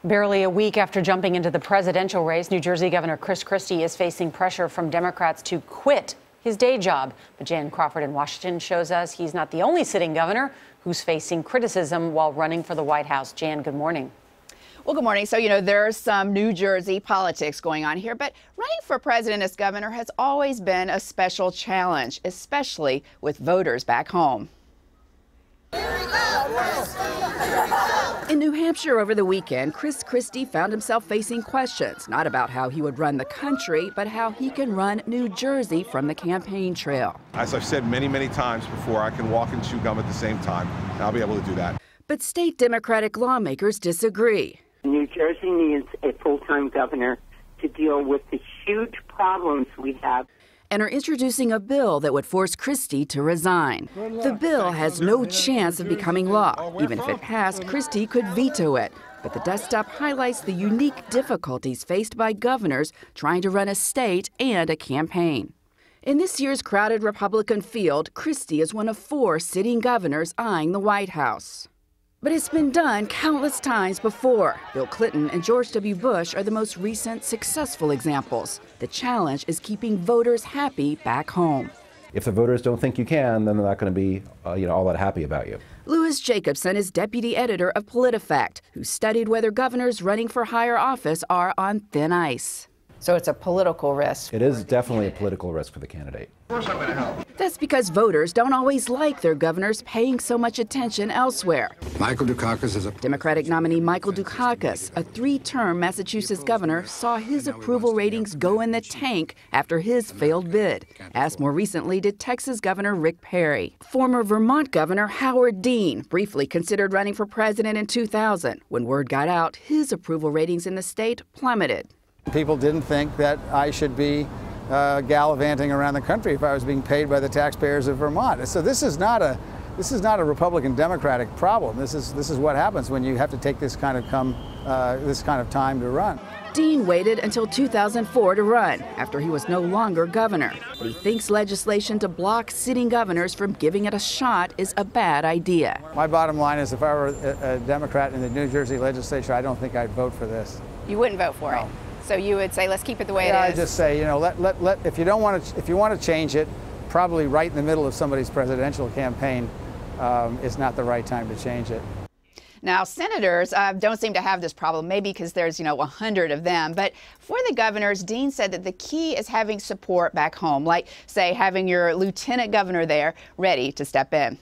Barely a week after jumping into the presidential race, New Jersey Governor Christie is facing pressure from Democrats to quit his day job. But Jan Crawford in Washington shows us he's not the only sitting governor who's facing criticism while running for the White House. Jan, good morning. Well, good morning. So, there's some New Jersey politics going on here, but running for president as governor has always been a special challenge, especially with voters back home. In New Hampshire over the weekend, Christie found himself facing questions, not about how he would run the country, but how he can run New Jersey from the campaign trail. As I've said many, many times before, I can walk and chew gum at the same time, and I'll be able to do that. But state Democratic lawmakers disagree. New Jersey needs a full-time governor to deal with the huge problems we have. And are introducing a bill that would force Christie to resign. The bill has no chance of becoming law. Even if it passed, Christie could veto it. But the dust-up highlights the unique difficulties faced by governors trying to run a state and a campaign. In this year's crowded Republican field, Christie is one of 4 sitting governors eyeing the White House. But it's been done countless times before. Bill Clinton and George W. Bush are the most recent successful examples. The challenge is keeping voters happy back home. If the voters don't think you can, then they're not going to be, all that happy about you. Louis Jacobson is deputy editor of PolitiFact, who studied whether governors running for higher office are on thin ice. So it's a political risk. It is definitely a political risk for the candidate. Of course I'm going to help. That's because voters don't always like their governors paying so much attention elsewhere. Michael Dukakis is a Democratic nominee Michael Dukakis, a 3-term Massachusetts governor, saw his approval ratings go in the tank after his failed bid, as more recently did Texas Governor Rick Perry. Former Vermont Governor Howard Dean briefly considered running for president in 2000. When word got out, his approval ratings in the state plummeted. People didn't think that I should be gallivanting around the country if I was being paid by the taxpayers of Vermont. So this is not a Republican Democratic problem. This is what happens when you have to take this kind of time to run. Dean waited until 2004 to run, after he was no longer governor. But he thinks legislation to block sitting governors from giving it a shot is a bad idea. My bottom line is if I were a Democrat in the New Jersey legislature, I don't think I'd vote for this. You wouldn't vote for it? So you would say, let's keep it the way it is? I just say, if you want to change it, probably right in the middle of somebody's presidential campaign is not the right time to change it. Now, senators don't seem to have this problem, maybe because there's, 100 of them. But for the governors, Dean said that the key is having support back home, like, say, having your lieutenant governor there ready to step in.